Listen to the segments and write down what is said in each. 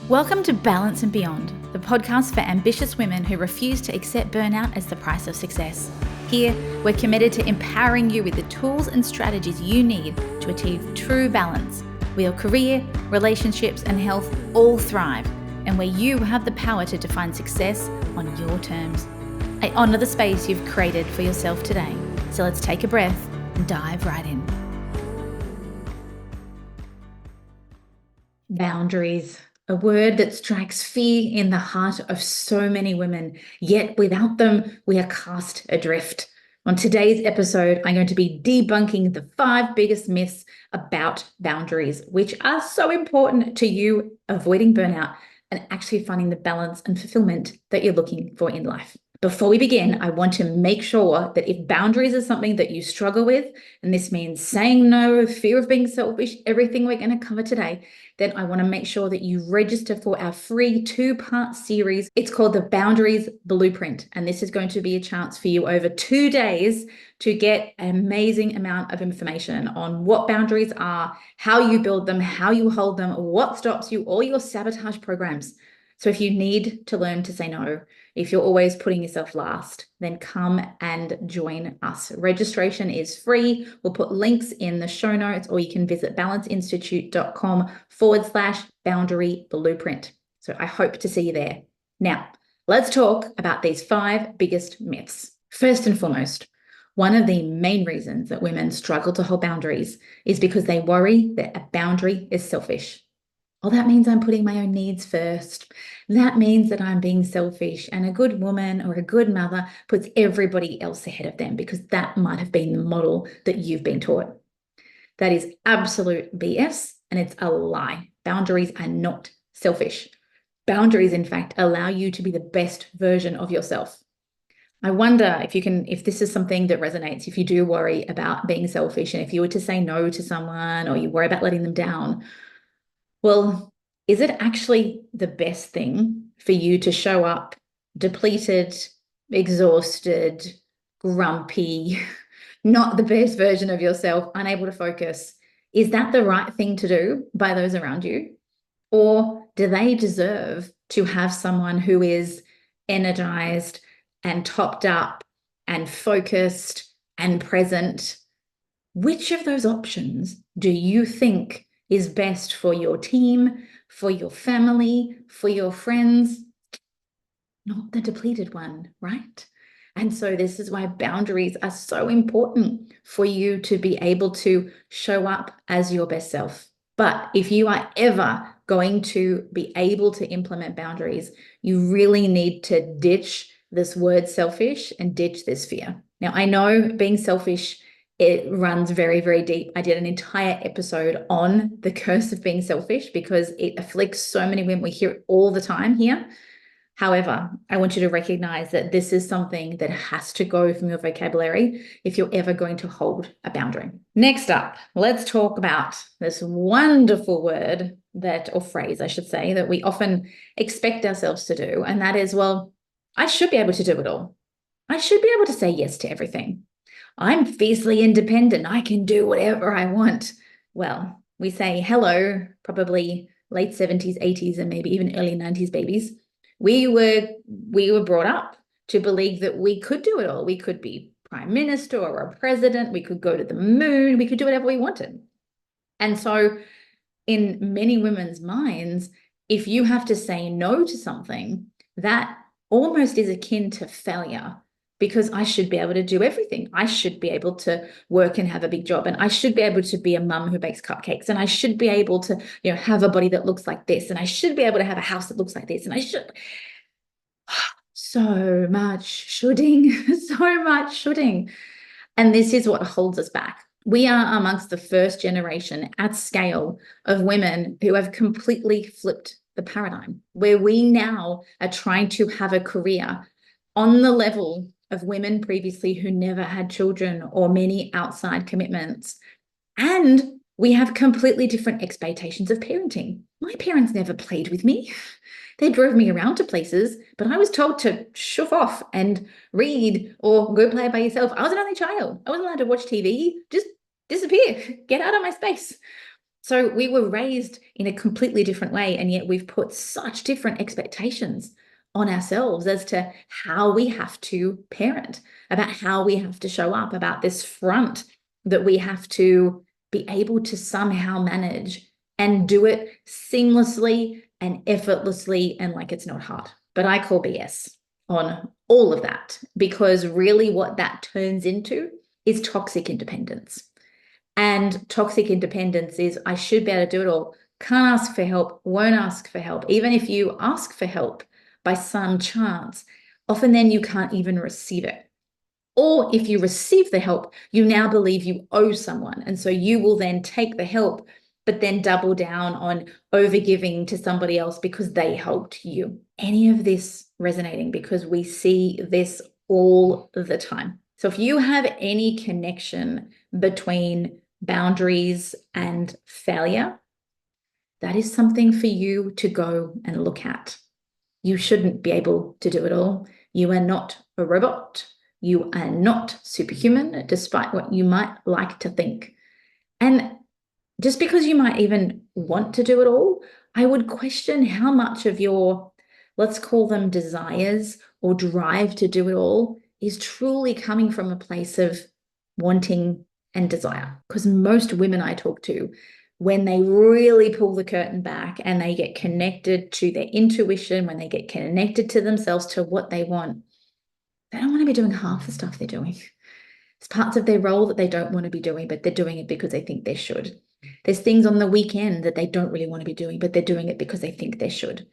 Welcome to Balance and Beyond, the podcast for ambitious women who refuse to accept burnout as the price of success. Here, we're committed to empowering you with the tools and strategies you need to achieve true balance, where your career, relationships, and health all thrive, and where you have the power to define success on your terms. I honour the space you've created for yourself today. So let's take a breath and dive right in. Boundaries. A word that strikes fear in the heart of so many women, yet without them, we are cast adrift. On today's episode, I'm going to be debunking the 5 biggest myths about boundaries, which are so important to you avoiding burnout and actually finding the balance and fulfillment that you're looking for in life. Before we begin, I want to make sure that if boundaries is something that you struggle with, and this means saying no, fear of being selfish, everything we're going to cover today, then I want to make sure that you register for our free 2-part series. It's called the Boundaries Blueprint. And this is going to be a chance for you over 2 days to get an amazing amount of information on what boundaries are, how you build them, how you hold them, what stops you, all your sabotage programs. So if you need to learn to say no, if you're always putting yourself last, then come and join us. Registration is free. We'll put links in the show notes, or you can visit balanceinstitute.com/boundary blueprint. So I hope to see you there. Now, let's talk about these 5 biggest myths. First and foremost, one of the main reasons that women struggle to hold boundaries is because they worry that a boundary is selfish. Well, that means I'm putting my own needs first. That means that I'm being selfish, and a good woman or a good mother puts everybody else ahead of them because that might have been the model that you've been taught. That is absolute BS, and it's a lie. Boundaries are not selfish. Boundaries, in fact, allow you to be the best version of yourself. I wonder if this is something that resonates, if you do worry about being selfish, and if you were to say no to someone or you worry about letting them down. Well, is it actually the best thing for you to show up depleted, exhausted, grumpy, not the best version of yourself, unable to focus? Is that the right thing to do by those around you? Or do they deserve to have someone who is energized and topped up and focused and present? Which of those options do you think is best for your team, for your family, for your friends? Not the depleted one, right? And so this is why boundaries are so important for you to be able to show up as your best self. But if you are ever going to be able to implement boundaries, you really need to ditch this word selfish and ditch this fear. Now, I know being selfish, it runs very, very deep. I did an entire episode on the curse of being selfish because it afflicts so many women. We hear it all the time here. However, I want you to recognize that this is something that has to go from your vocabulary if you're ever going to hold a boundary. Next up, let's talk about this wonderful word or phrase, I should say, that we often expect ourselves to do. And that is, well, I should be able to do it all. I should be able to say yes to everything. I'm fiercely independent. I can do whatever I want. Well, we say hello, probably late 70s, 80s, and maybe even early 90s babies. We were brought up to believe that we could do it all. We could be prime minister or a president. We could go to the moon. We could do whatever we wanted. And so in many women's minds, if you have to say no to something, that almost is akin to failure. Because I should be able to do everything. I should be able to work and have a big job, and I should be able to be a mum who bakes cupcakes, and I should be able to, have a body that looks like this, and I should be able to have a house that looks like this, and I should. So much shoulding, so much shoulding. And this is what holds us back. We are amongst the first generation at scale of women who have completely flipped the paradigm, where we now are trying to have a career on the level of women previously who never had children or many outside commitments. And we have completely different expectations of parenting. My parents never played with me. They drove me around to places, but I was told to shove off and read or go play by yourself. I was an only child. I wasn't allowed to watch TV. Just disappear. Get out of my space. So we were raised in a completely different way, and yet we've put such different expectations on ourselves as to how we have to parent, about how we have to show up, about this front that we have to be able to somehow manage and do it seamlessly and effortlessly and like it's not hard. But I call BS on all of that, because really what that turns into is toxic independence. And toxic independence is I should be able to do it all, can't ask for help, won't ask for help. Even if you ask for help by some chance, often then you can't even receive it. Or if you receive the help, you now believe you owe someone. And so you will then take the help, but then double down on overgiving to somebody else because they helped you. Any of this resonating? Because we see this all the time. So if you have any connection between boundaries and failure, that is something for you to go and look at. You shouldn't be able to do it all. You are not a robot. You are not superhuman, despite what you might like to think. And just because you might even want to do it all, I would question how much of your, let's call them desires or drive to do it all, is truly coming from a place of wanting and desire. Because most women I talk to, when they really pull the curtain back and they get connected to their intuition, when they get connected to themselves, to what they want, they don't want to be doing half the stuff they're doing. It's parts of their role that they don't want to be doing, but they're doing it because they think they should. There's things on the weekend that they don't really want to be doing, but they're doing it because they think they should.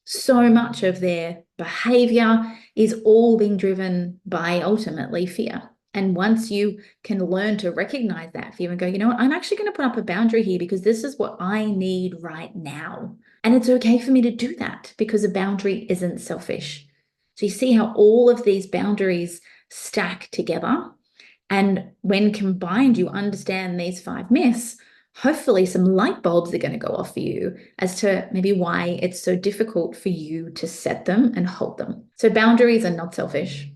So much of their behavior is all being driven by ultimately fear. And once you can learn to recognize that fear and go, you know what, I'm actually going to put up a boundary here because this is what I need right now. And it's okay for me to do that because a boundary isn't selfish. So you see how all of these boundaries stack together. And when combined, you understand these 5 myths, hopefully some light bulbs are going to go off for you as to maybe why it's so difficult for you to set them and hold them. So boundaries are not selfish,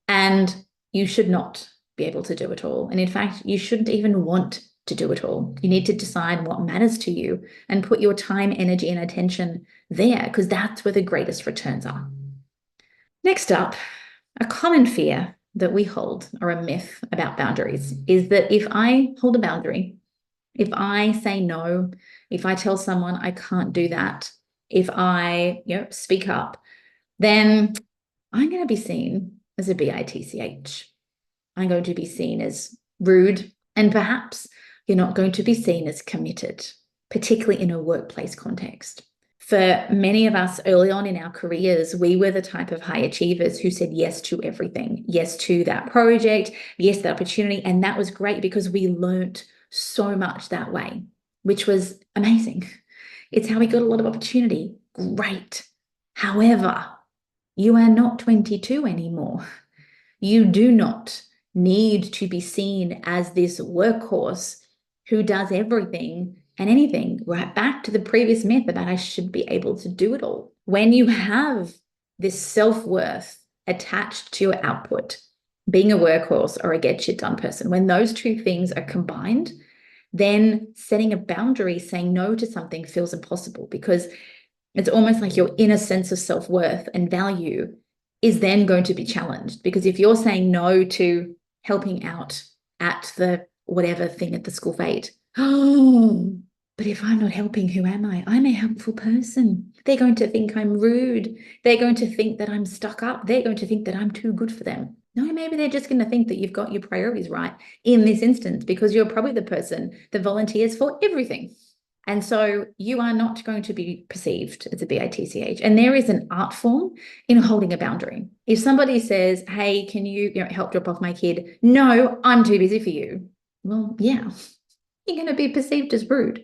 and you should not be able to do it all. And in fact, you shouldn't even want to do it all. You need to decide what matters to you and put your time, energy, and attention there, because that's where the greatest returns are. Next up, a common fear that we hold, or a myth about boundaries, is that if I hold a boundary, if I say no, if I tell someone I can't do that, if I speak up, then I'm going to be seen as a bitch. I'm going to be seen as rude, and perhaps you're not going to be seen as committed, particularly in a workplace context. For many of us early on in our careers, we were the type of high achievers who said yes to everything, yes to that project, yes to that opportunity. And that was great because we learnt so much that way, which was amazing. It's how we got a lot of opportunity. Great. However, you are not 22 anymore. You do not need to be seen as this workhorse who does everything and anything. Right back to the previous myth about I should be able to do it all. When you have this self-worth attached to your output, being a workhorse or a get shit done person, when those two things are combined, then setting a boundary, saying no to something feels impossible, because it's almost like your inner sense of self-worth and value is then going to be challenged. Because if you're saying no to helping out at the whatever thing at the school fete, oh, but if I'm not helping, who am I? I'm a helpful person. They're going to think I'm rude. They're going to think that I'm stuck up. They're going to think that I'm too good for them. No, maybe they're just going to think that you've got your priorities right in this instance, because you're probably the person that volunteers for everything. And so you are not going to be perceived as a bitch. And there is an art form in holding a boundary. If somebody says, hey, can you help drop off my kid? No, I'm too busy for you. Well, yeah, you're going to be perceived as rude.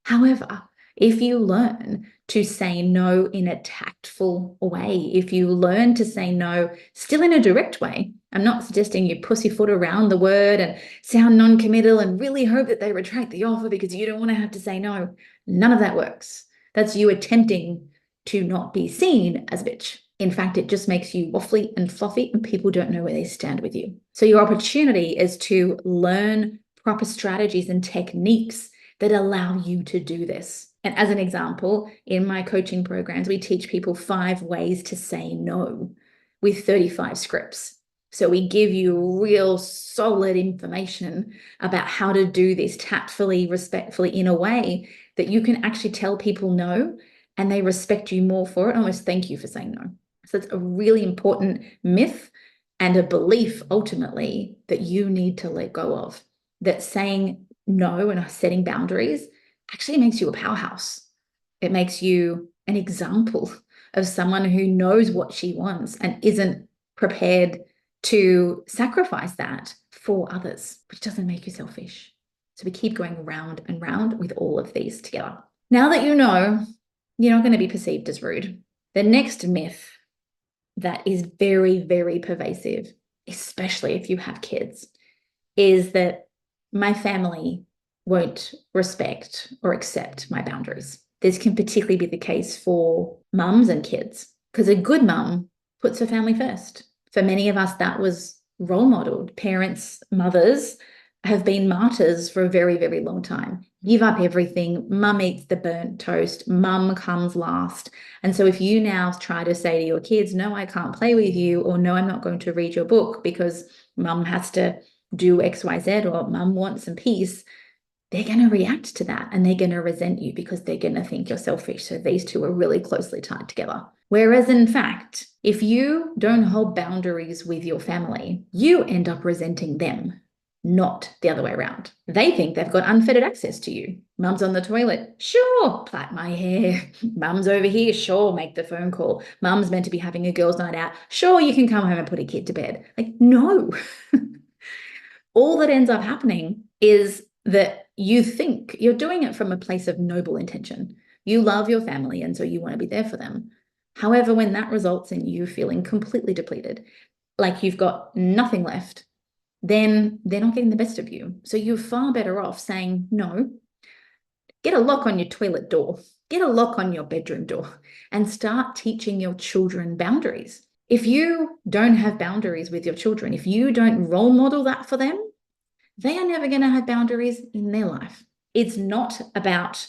However, if you learn to say no in a tactful way, if you learn to say no still in a direct way, I'm not suggesting you pussyfoot around the word and sound non-committal and really hope that they retract the offer because you don't want to have to say no. None of that works. That's you attempting to not be seen as a bitch. In fact, it just makes you waffly and fluffy and people don't know where they stand with you. So your opportunity is to learn proper strategies and techniques that allow you to do this. And as an example, in my coaching programs, we teach people 5 ways to say no with 35 scripts. So we give you real solid information about how to do this tactfully, respectfully, in a way that you can actually tell people no, and they respect you more for it, almost thank you for saying no. So it's a really important myth and a belief ultimately that you need to let go of, that saying no and setting boundaries actually makes you a powerhouse. It makes you an example of someone who knows what she wants and isn't prepared to sacrifice that for others, which doesn't make you selfish. So we keep going round and round with all of these together. Now that you know you're not going to be perceived as rude, the next myth that is very, very pervasive, especially if you have kids, is that my family won't respect or accept my boundaries. This can particularly be the case for mums and kids, because a good mum puts her family first. For many of us, that was role modeled. Parents, mothers have been martyrs for a very, very long time. Give up everything. Mum eats the burnt toast. Mum comes last. And so if you now try to say to your kids, no, I can't play with you, or no, I'm not going to read your book because mum has to do X, Y, Z, or mum wants some peace, they're going to react to that and they're going to resent you because they're going to think you're selfish. So these two are really closely tied together. Whereas in fact, if you don't hold boundaries with your family, you end up resenting them, not the other way around. They think they've got unfettered access to you. Mum's on the toilet. Sure, plait my hair. Mum's over here. Sure, make the phone call. Mum's meant to be having a girls' night out. Sure, you can come home and put a kid to bed. Like, no. All that ends up happening is that you think you're doing it from a place of noble intention. You love your family, and so you want to be there for them. However, when that results in you feeling completely depleted, like you've got nothing left, then they're not getting the best of you. So you're far better off saying, no, get a lock on your toilet door, get a lock on your bedroom door, and start teaching your children boundaries. If you don't have boundaries with your children, if you don't role model that for them, they are never going to have boundaries in their life. It's not about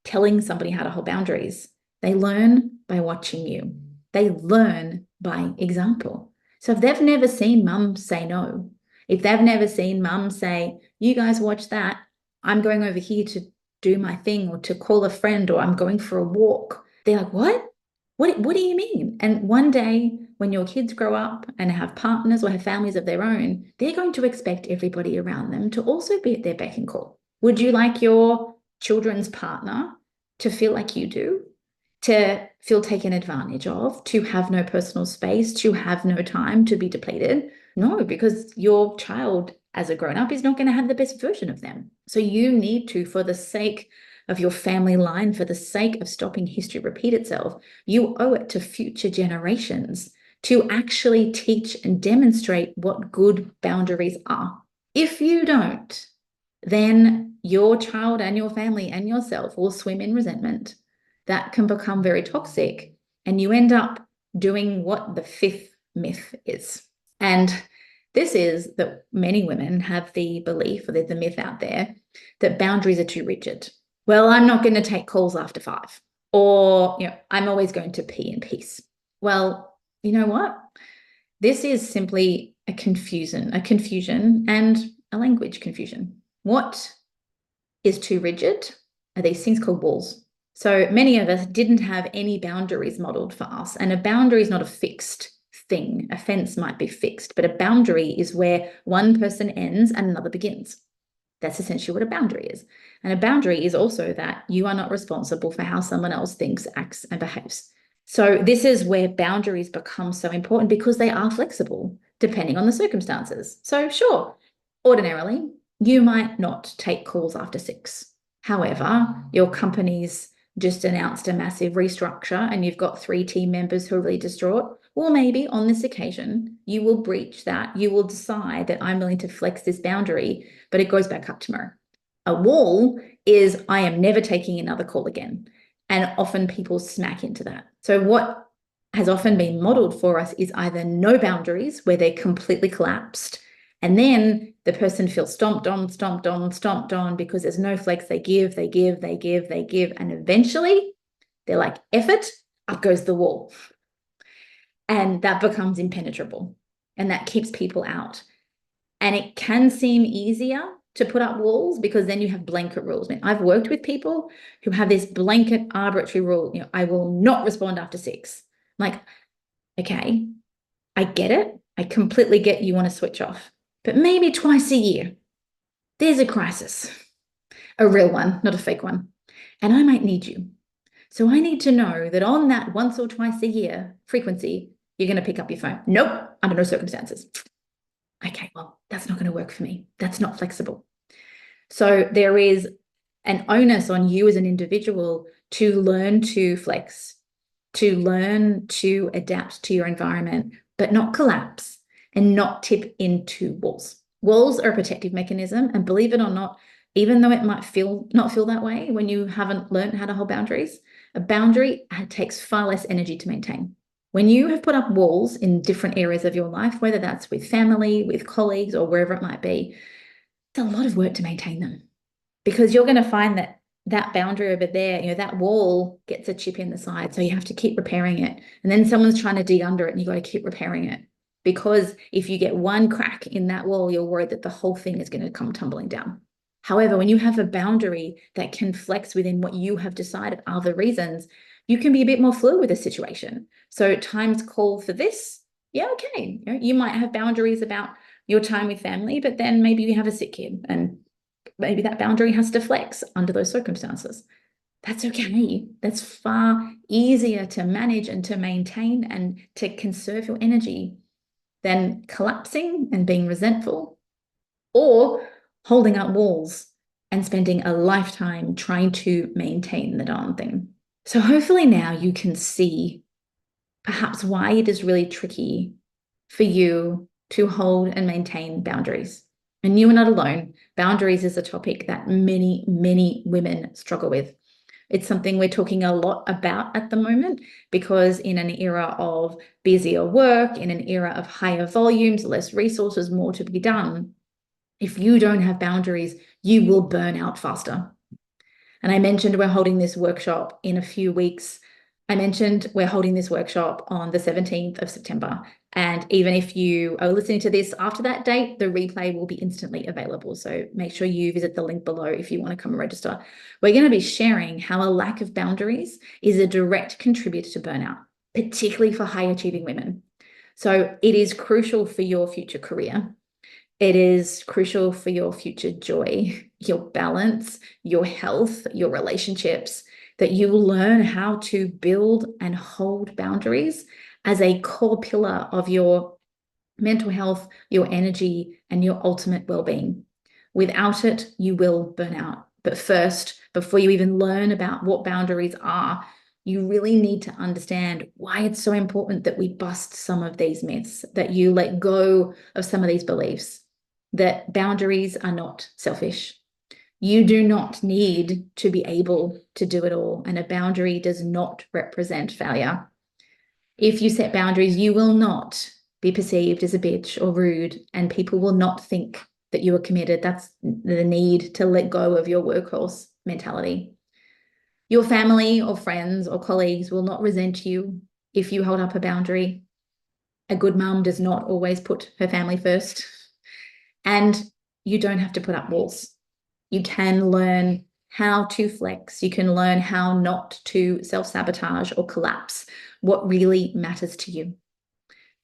telling somebody how to hold boundaries. They learn by watching you. They learn by example. So if they've never seen mum say no, if they've never seen mum say, you guys watch that, I'm going over here to do my thing or to call a friend, or I'm going for a walk, they're like, what? What do you mean? And one day when your kids grow up and have partners or have families of their own, they're going to expect everybody around them to also be at their beck and call. Would you like your children's partner to feel like you do? To feel taken advantage of, to have no personal space, to have no time, to be depleted? No, because your child as a grown-up is not going to have the best version of them. So you need to, for the sake of your family line, for the sake of stopping history repeat itself, you owe it to future generations to actually teach and demonstrate what good boundaries are. If you don't, then your child and your family and yourself will swim in resentment. That can become very toxic, and you end up doing what the 5th myth is. And this is that many women have the belief, or there's the myth out there, that boundaries are too rigid. Well, I'm not going to take calls after 5, or, I'm always going to pee in peace. Well, you know what? This is simply a confusion and a language confusion. What is too rigid are these things called walls. So many of us didn't have any boundaries modeled for us. And a boundary is not a fixed thing. A fence might be fixed, but a boundary is where one person ends and another begins. That's essentially what a boundary is. And a boundary is also that you are not responsible for how someone else thinks, acts, and behaves. So this is where boundaries become so important, because they are flexible depending on the circumstances. So sure, ordinarily, you might not take calls after 6. However, your company's just announced a massive restructure and you've got 3 team members who are really distraught. Well, maybe on this occasion, you will breach that. You will decide that I'm willing to flex this boundary, but it goes back up tomorrow. A wall is, I am never taking another call again. And often people smack into that. So what has often been modeled for us is either no boundaries, where they're completely collapsed And then the person feels stomped on, stomped on, stomped on because there's no flex. They give. And eventually they're like, F it, up goes the wall. And that becomes impenetrable. And that keeps people out. And it can seem easier to put up walls because then you have blanket rules. I mean, I've worked with people who have this blanket arbitrary rule, I will not respond after 6. I'm like, okay, I get it. I completely get you want to switch off. But maybe twice a year, there's a crisis, a real one, not a fake one. And I might need you. So I need to know that on that once or twice a year frequency, you're going to pick up your phone. Nope, under no circumstances. Okay, well, that's not going to work for me. That's not flexible. So there is an onus on you as an individual to learn to flex, to learn to adapt to your environment, but not collapse and not tip into walls. Walls are a protective mechanism, and believe it or not, even though it might not feel that way when you haven't learned how to hold boundaries, a boundary takes far less energy to maintain. When you have put up walls in different areas of your life, whether that's with family, with colleagues, or wherever it might be, it's a lot of work to maintain them because you're going to find that that boundary over there, that wall gets a chip in the side. So you have to keep repairing it. And then someone's trying to dig under it and you got to keep repairing it. Because if you get one crack in that wall, you're worried that the whole thing is going to come tumbling down. However, when you have a boundary that can flex within what you have decided are the reasons, you can be a bit more fluid with a situation. So times call for this. Yeah, okay. You might have boundaries about your time with family, but then maybe you have a sick kid and maybe that boundary has to flex under those circumstances. That's okay. That's far easier to manage and to maintain and to conserve your energy than collapsing and being resentful or holding up walls and spending a lifetime trying to maintain the darn thing. So hopefully now you can see perhaps why it is really tricky for you to hold and maintain boundaries. And you are not alone. Boundaries is a topic that many, many women struggle with. It's something we're talking a lot about at the moment because in an era of busier work, in an era of higher volumes, less resources, more to be done, if you don't have boundaries, you will burn out faster. And I mentioned we're holding this workshop in a few weeks. I mentioned we're holding this workshop on the 17th of September. And even if you are listening to this after that date, the replay will be instantly available. So make sure you visit the link below if you want to come and register. We're going to be sharing how a lack of boundaries is a direct contributor to burnout, particularly for high achieving women. So it is crucial for your future career. It is crucial for your future joy, your balance, your health, your relationships, that you will learn how to build and hold boundaries as a core pillar of your mental health, your energy, and your ultimate well-being. Without it, you will burn out. But first, before you even learn about what boundaries are, you really need to understand why it's so important that we bust some of these myths, that you let go of some of these beliefs, that boundaries are not selfish. You do not need to be able to do it all, and a boundary does not represent failure. If you set boundaries, you will not be perceived as a bitch or rude, and people will not think that you are committed. That's the need to let go of your workhorse mentality. Your family or friends or colleagues will not resent you if you hold up a boundary. A good mum does not always put her family first. And you don't have to put up walls. You can learn how to flex. You can learn how not to self-sabotage or collapse what really matters to you.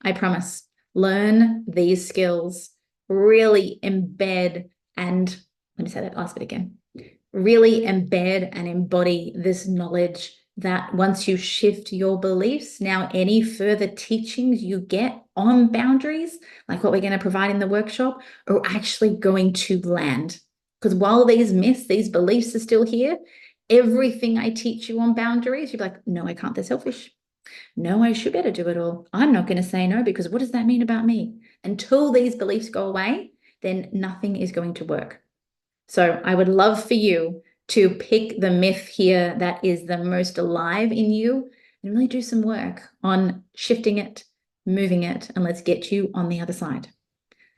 I promise, learn these skills, really embed and, let me say that last bit again, really embed and embody this knowledge that once you shift your beliefs, now any further teachings you get on boundaries, like what we're going to provide in the workshop, are actually going to land. Because while these myths, these beliefs are still here, everything I teach you on boundaries, you'll be like, no, I can't, they're selfish. No, I should better do it all. I'm not going to say no because what does that mean about me? Until these beliefs go away, then nothing is going to work. So I would love for you to pick the myth here that is the most alive in you and really do some work on shifting it, moving it, and let's get you on the other side.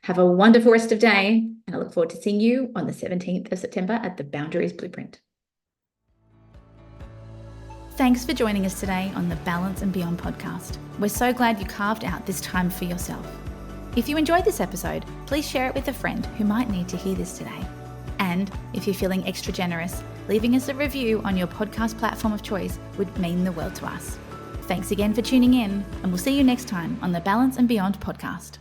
Have a wonderful rest of day, and I look forward to seeing you on the 17th of September at the Boundaries Blueprint. Thanks for joining us today on the Balance and Beyond podcast. We're so glad you carved out this time for yourself. If you enjoyed this episode, please share it with a friend who might need to hear this today. And if you're feeling extra generous, leaving us a review on your podcast platform of choice would mean the world to us. Thanks again for tuning in, and we'll see you next time on the Balance and Beyond podcast.